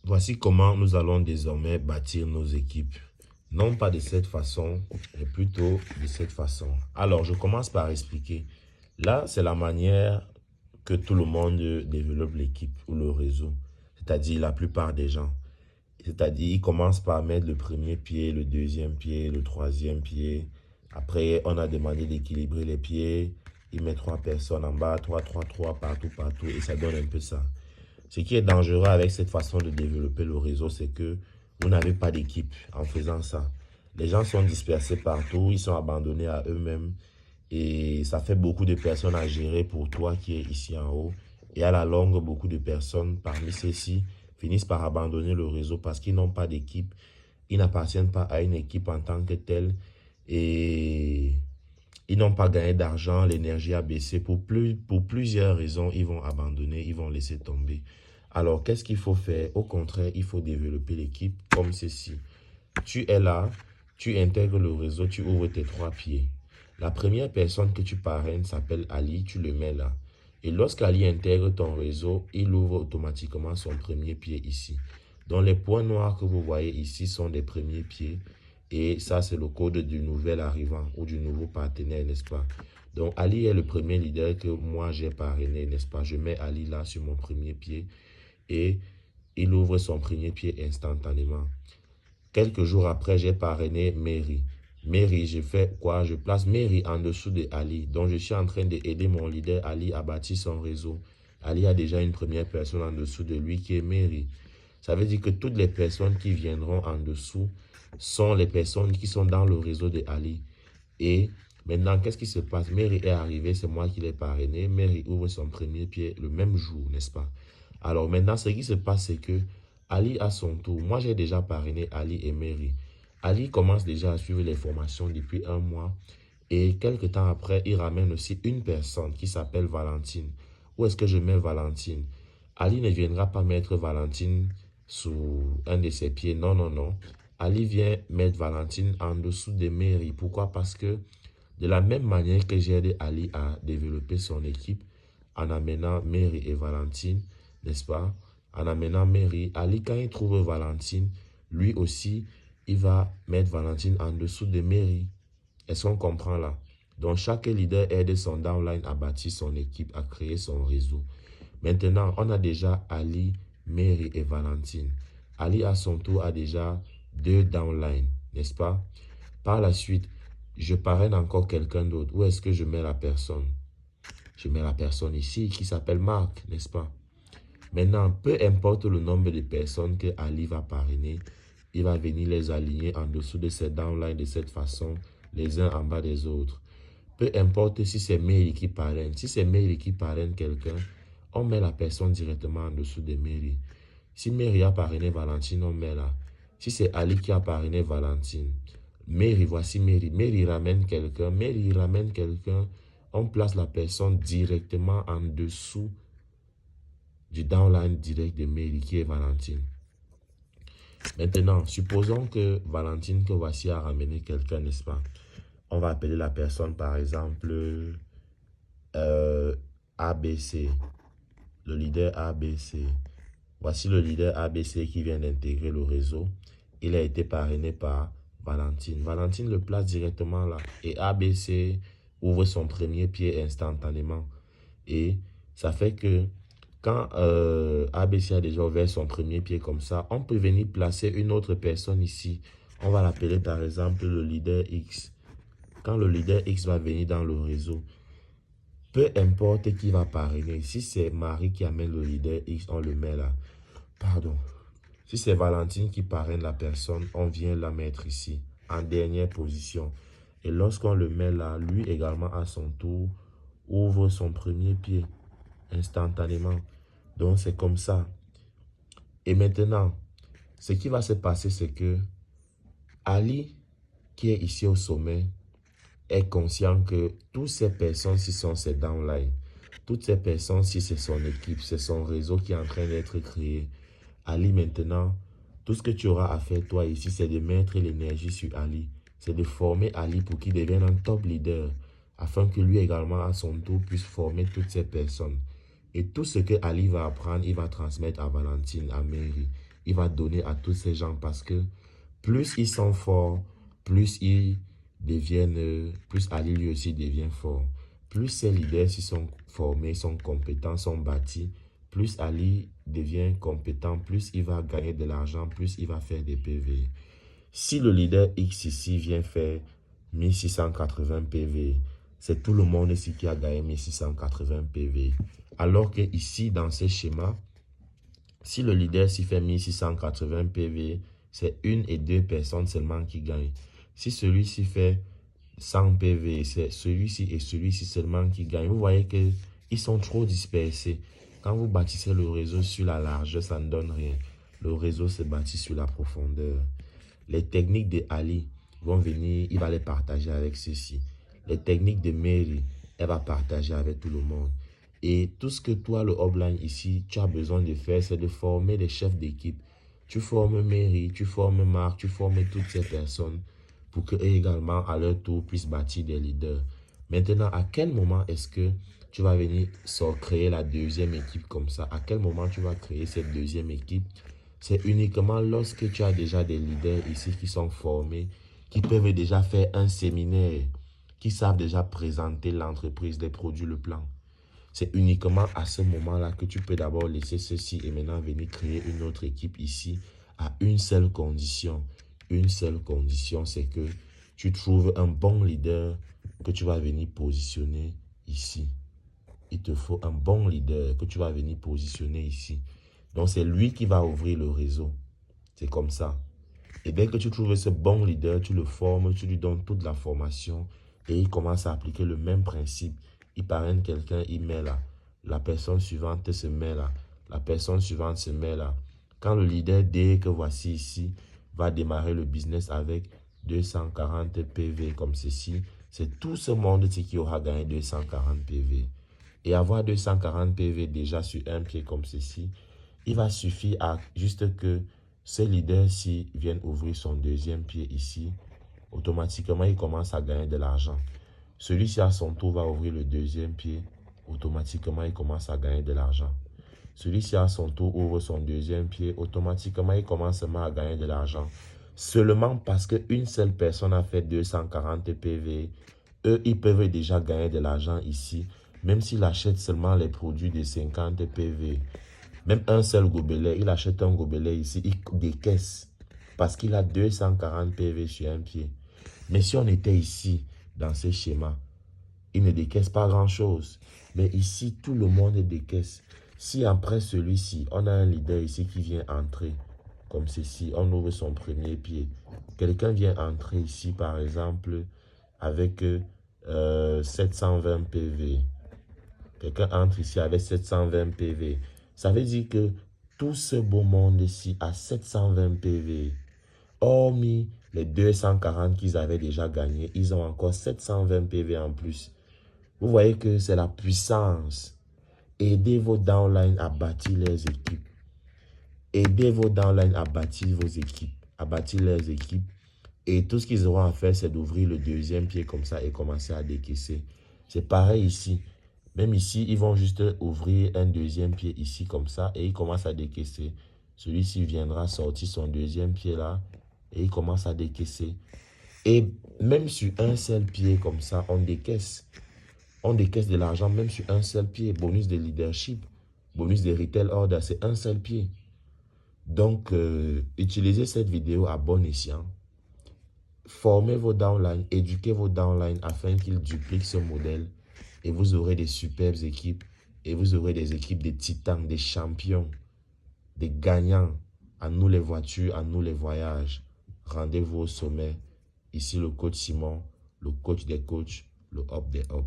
Voici comment nous allons désormais bâtir nos équipes. Non pas de cette façon, mais plutôt de cette façon. Alors, je commence par expliquer. Là, c'est la manière que tout le monde développe l'équipe ou le réseau. C'est-à-dire la plupart des gens. C'est-à-dire, ils commencent par mettre le premier pied, le deuxième pied, le troisième pied. Après, on a demandé d'équilibrer les pieds. Ils mettent 3 personnes en bas, 3, 3, 3, partout, partout. Et ça donne un peu ça. Ce qui est dangereux avec cette façon de développer le réseau, c'est que vous n'avez pas d'équipe en faisant ça. Les gens sont dispersés partout, ils sont abandonnés à eux-mêmes et ça fait beaucoup de personnes à gérer pour toi qui es ici en haut. Et à la longue, beaucoup de personnes parmi ceux-ci finissent par abandonner le réseau parce qu'ils n'ont pas d'équipe, ils n'appartiennent pas à une équipe en tant que telle et ils n'ont pas gagné d'argent, l'énergie a baissé. Pour plusieurs raisons, ils vont abandonner, ils vont laisser tomber. Alors, qu'est-ce qu'il faut faire? Au contraire, il faut développer l'équipe comme ceci. Tu es là, tu intègres le réseau, tu ouvres tes 3 pieds. La première personne que tu parraines s'appelle Ali, tu le mets là. Et lorsqu'Ali intègre ton réseau, il ouvre automatiquement son premier pied ici. Donc les points noirs que vous voyez ici sont des premiers pieds. Et ça, c'est le code du nouvel arrivant ou du nouveau partenaire, n'est-ce pas? Donc Ali est le premier leader que moi j'ai parrainé, n'est-ce pas? Je mets Ali là sur mon premier pied et il ouvre son premier pied instantanément. Quelques jours après, j'ai parrainé Mary. Mary, je fais quoi? Je place Mary en dessous de Ali. Donc, je suis en train d'aider mon leader Ali à bâtir son réseau. Ali a déjà une première personne en dessous de lui qui est Mary. Ça veut dire que toutes les personnes qui viendront en dessous sont les personnes qui sont dans le réseau de Ali. Et maintenant, qu'est-ce qui se passe? Mary est arrivée, c'est moi qui l'ai parrainé. Mary ouvre son premier pied le même jour, n'est-ce pas? Alors maintenant, ce qui se passe, c'est que Ali à son tour, moi j'ai déjà parrainé Ali et Mary. Ali commence déjà à suivre les formations depuis 1 mois et quelques temps après, il ramène aussi une personne qui s'appelle Valentine. Où est-ce que je mets Valentine? Ali ne viendra pas mettre Valentine sous un de ses pieds. Non, non, non. Ali vient mettre Valentine en dessous de Mary. Pourquoi? Parce que de la même manière que j'ai aidé Ali à développer son équipe en amenant Mary et Valentine, n'est-ce pas? En amenant Mary, Ali, quand il trouve Valentine, lui aussi, il va mettre Valentine en dessous de Mary. Est-ce qu'on comprend là? Donc, chaque leader aide son downline à bâtir son équipe, à créer son réseau. Maintenant, on a déjà Ali, Mary et Valentine. Ali, à son tour, a déjà 2 downlines, n'est-ce pas? Par la suite, je parraine encore quelqu'un d'autre. Où est-ce que je mets la personne? Je mets la personne ici qui s'appelle Marc, n'est-ce pas? Maintenant, peu importe le nombre de personnes que Ali va parrainer, il va venir les aligner en dessous de ces downlines de cette façon, les uns en bas des autres. Peu importe si c'est Mary qui parraine. Si c'est Mary qui parraine quelqu'un, on met la personne directement en dessous de Mary. Si Mary a parrainé Valentine, on met là. Si c'est Ali qui a parrainé Valentine, Mary, voici Mary. Mary ramène quelqu'un. Mary ramène quelqu'un. On place la personne directement en dessous du downline direct de Mary qui est Valentine. Maintenant, supposons que Valentine que voici a ramené quelqu'un, n'est-ce pas? On va appeler la personne par exemple ABC, le leader ABC. Voici le leader ABC qui vient d'intégrer le réseau. Il a été parrainé par Valentine. Valentine le place directement là. Et ABC ouvre son premier pied instantanément. Et ça fait que quand ABC a déjà ouvert son premier pied comme ça, on peut venir placer une autre personne ici. On va l'appeler par exemple le leader X. Quand le leader X va venir dans le réseau, peu importe qui va parrainer, si c'est Marie qui amène le leader X, on le met là. Pardon. Si c'est Valentine qui parraine la personne, on vient la mettre ici, en dernière position. Et lorsqu'on le met là, lui également à son tour, ouvre son premier pied instantanément. Donc c'est comme ça. Et maintenant, ce qui va se passer, c'est que Ali, qui est ici au sommet, est conscient que toutes ces personnes-ci sont ses downlines. Toutes ces personnes-ci, c'est son équipe, c'est son réseau qui est en train d'être créé. Ali, maintenant, tout ce que tu auras à faire, toi, ici, c'est de mettre l'énergie sur Ali. C'est de former Ali pour qu'il devienne un top leader, afin que lui également, à son tour, puisse former toutes ces personnes. Et tout ce que Ali va apprendre, il va transmettre à Valentine, à Mary. il va donner à tous ces gens parce que plus ils sont forts, plus ils deviennent, plus Ali lui aussi devient fort. Plus ces leaders s'y sont formés, sont compétents, sont bâtis, plus Ali devient compétent, plus il va gagner de l'argent, plus il va faire des PV. Si le leader X ici vient faire 1680 PV, c'est tout le monde ici qui a gagné 1680 PV. Alors que ici, dans ce schéma, si le leader s'y fait 1680 PV, c'est une et deux personnes seulement qui gagnent. Si celui-ci fait 100 PV, c'est celui-ci et celui-ci seulement qui gagnent. Vous voyez qu'ils sont trop dispersés. Quand vous bâtissez le réseau sur la largeur, ça ne donne rien. Le réseau se bâtit sur la profondeur. Les techniques de Ali vont venir, il va les partager avec ceux-ci. Les techniques de Mary, elle va partager avec tout le monde. Et tout ce que toi, le Hotline ici, tu as besoin de faire, c'est de former des chefs d'équipe. Tu formes Mary, tu formes Marc, tu formes toutes ces personnes pour qu'eux également, à leur tour, puissent bâtir des leaders. Maintenant, à quel moment est-ce que tu vas venir créer la deuxième équipe comme ça? À quel moment tu vas créer cette deuxième équipe? C'est uniquement lorsque tu as déjà des leaders ici qui sont formés, qui peuvent déjà faire un séminaire, qui savent déjà présenter l'entreprise, les produits, le plan. C'est uniquement à ce moment-là que tu peux d'abord laisser ceci et maintenant venir créer une autre équipe ici à une seule condition. Une seule condition, c'est que tu trouves un bon leader que tu vas venir positionner ici. Il te faut un bon leader que tu vas venir positionner ici. Donc, c'est lui qui va ouvrir le réseau. C'est comme ça. Et dès que tu trouves ce bon leader, tu le formes, tu lui donnes toute la formation et il commence à appliquer le même principe. Il parraine quelqu'un, il met là. La personne suivante se met là. La personne suivante se met là. Quand le leader, dès que voici ici, va démarrer le business avec 240 PV comme ceci, c'est tout ce monde-ci qui aura gagné 240 PV. Et avoir 240 PV déjà sur un pied comme ceci, il va suffire à juste que ce leader-ci vienne ouvrir son deuxième pied ici. Automatiquement, il commence à gagner de l'argent. Celui-ci, à son tour, va ouvrir le deuxième pied. Automatiquement, il commence à gagner de l'argent. Celui-ci, à son tour, ouvre son deuxième pied. Automatiquement, il commence à gagner de l'argent. Seulement parce qu'une seule personne a fait 240 PV, eux, ils peuvent déjà gagner de l'argent ici, même s'il achète seulement les produits de 50 PV. Même un seul gobelet, il achète un gobelet ici, il décaisse parce qu'il a 240 PV sur un pied. Mais si on était ici, dans ce schéma, il ne décaisse pas grand-chose. Mais ici, tout le monde décaisse. Si après celui-ci, on a un leader ici qui vient entrer, comme ceci, on ouvre son premier pied. Quelqu'un vient entrer ici, par exemple, avec 720 PV. Quelqu'un entre ici avec 720 PV. Ça veut dire que tout ce beau monde ici a 720 PV. Hormis les 240 qu'ils avaient déjà gagnés, ils ont encore 720 PV en plus. Vous voyez que c'est la puissance. Aidez vos downlines à bâtir leurs équipes. Aidez vos downlines à bâtir vos équipes, à bâtir leurs équipes. Et tout ce qu'ils auront à faire, c'est d'ouvrir le deuxième pied comme ça et commencer à décaisser. C'est pareil ici. Même ici, ils vont juste ouvrir un deuxième pied ici comme ça et ils commencent à décaisser. Celui-ci viendra sortir son deuxième pied là et il commence à décaisser. Et même sur un seul pied comme ça, on décaisse. On décaisse de l'argent même sur un seul pied. Bonus de leadership, bonus de retail order, c'est un seul pied. Donc, utilisez cette vidéo à bon escient. Formez vos downlines, éduquez vos downlines afin qu'ils dupliquent ce modèle. Et vous aurez des superbes équipes. Et vous aurez des équipes de titans, des champions, des gagnants. À nous les voitures, à nous les voyages. Rendez-vous au sommet. Ici le coach Simon, le coach des coachs, le hop des hops.